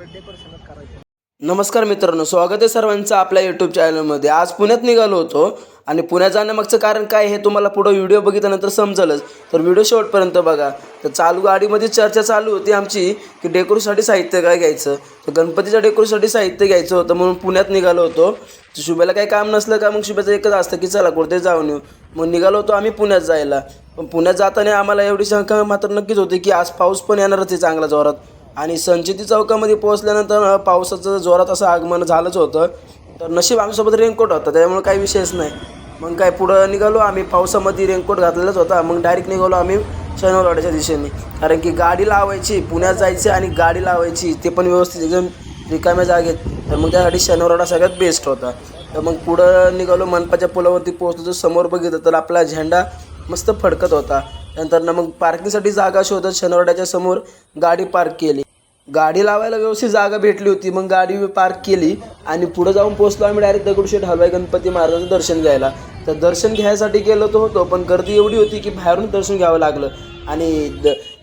परत डेकोरेशनच करायचं. नमस्कार मित्रांनो, स्वागत आहे सर्वांचं आपल्या यूट्यूब चॅनलमध्ये. आज पुण्यात निघालो होतो आणि पुण्यात जाण्यामागचं कारण काय हे तुम्हाला पुढं व्हिडिओ बघितल्यानंतर समजेलच. तर व्हिडिओ शेवटपर्यंत बघा. तर चालू गाडीमध्ये चर्चा चालू होती आमची की डेकोरेशनसाठी साहित्य काय घ्यायचं. तर गणपतीच्या डेकोरेशनसाठी साहित्य घ्यायचं होतं म्हणून पुण्यात निघालो होतो. तर शुभ्याला काही काम नसलं का मग शुभ्याचं एकच असतं की चला कुठे जाऊन येऊ. मग निघालो होतो आम्ही पुण्यात जायला. पण पुण्यात जाताना आम्हाला एवढी शंका मात्र नक्कीच होती की आज पाऊस पण येणारच आहे चांगला जोरात. आणि संचिती चौकामध्ये पोहोचल्यानंतर पावसाचं जोरात असं आगमन झालंच होतं. तर नशीब आमच्यासोबत रेनकोट होता त्यामुळे काही विषयच नाही. मग काय पुढं निघालो आम्ही, पावसामध्ये रेनकोट घातलेलाच होता. मग डायरेक्ट निघालो आम्ही शनिवारवाड्याच्या दिशेने. कारण की गाडी लावायची, पुण्यात जायची आणि गाडी लावायची ते पण व्यवस्थित एकदम रिकाम्या जागेत. तर मग त्यासाठी शनिवारवाडा सगळ्यात बेस्ट होता. तर मग पुढं निघालो, मनपाच्या पुलावरती पोहोचलो. तर समोर बघितलं तर आपला झेंडा मस्त फडकत होता. नंतर मग पार्किंगसाठी जागा शोधत शनिवारवाड्याच्या समोर गाडी पार्क केली. गाडी लावायला व्यवस्थित जागा भेटली होती. मग गाडी पार्क केली आणि पुढं जाऊन पोहोचलो आम्ही डायरेक्ट दगडूशेठ हलवाई गणपती महाराजांचं दर्शन घ्यायला. तर दर्शन घ्यायसाठी गेलो तो होतो, पण गर्दी एवढी होती की बाहेरून दर्शन घ्यावं लागलं. आणि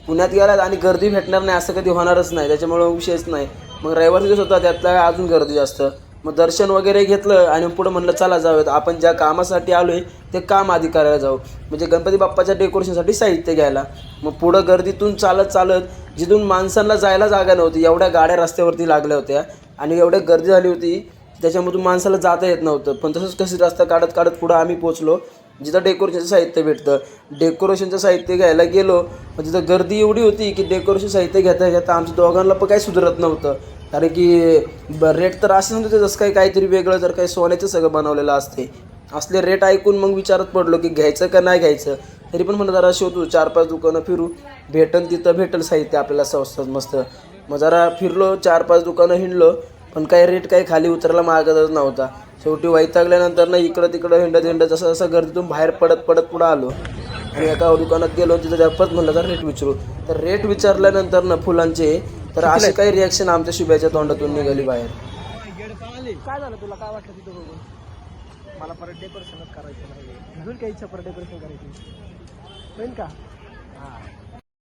पुण्यात गेलात आणि गर्दी भेटणार नाही असं कधी होणारच नाही, त्याच्यामुळं विषयच नाही. मग रविवार दिवस होता त्यातला अजून गर्दी जास्त. मग दर्शन वगैरे घेतलं आणि पुढं म्हणलं चला जाऊयात, आपण ज्या कामासाठी आलो आहे ते काम आधी करायला जाऊ, म्हणजे गणपती बाप्पाच्या डेकोरेशनसाठी साहित्य घ्यायला. मग पुढं गर्दीतून चालत चालत जिथून माणसांना जायला जागा नव्हती एवढ्या गाड्या रस्त्यावरती लागल्या होत्या आणि एवढ्या गर्दी झाली होती त्याच्यामधून माणसाला जाता येत नव्हतं. पण तसंच कसे रस्ता काढत काढत पुढं आम्ही पोचलो जिथं डेकोरेशनचं साहित्य भेटतं. डेकोरेशनचं साहित्य घ्यायला गेलो, मग तिथं गर्दी एवढी होती की डेकोरेशन साहित्य घेता घेता आमच्या दोघांना पण काही सुधरत नव्हतं. कारण की रेट तर असे नव्हते जसं काही काहीतरी वेगळं, जर काही सोन्याचं सगळं बनवलेलं असते असले रेट ऐकून मग विचारत पडलो की घ्यायचं का नाही घ्यायचं. तरी पण म्हणलं जरा शोधू, 4-5 दुकानं फिरू, तिथं भेटेल साहित्य आपल्याला स्वस्त मस्त. मग जरा फिरलो, 4-5 दुकानं हिंडलो, पण काही रेट काही खाली उतरायला मागतच नव्हता. शेवटी वैतागल्यानंतर ना इकडं तिकडं हिंडत जसं जसं गर्दीतून बाहेर पडत पुढं आलो आणि एका दुकानात गेलो. तिथं जापत म्हणलं तर रेट विचारू. तर रेट विचारल्यानंतर ना फुलांचे तर अशी काही रिॲक्शन आमच्या शुभ्याच्या तोंडातून निघाली बाहेर. काय झालं तुला, काय वाटलं तिथं बघून? मला परत डेकोरेशनच करायचं नाही. अजून काही इच्छा परत डेकोरेशन करायची होईल का? हां,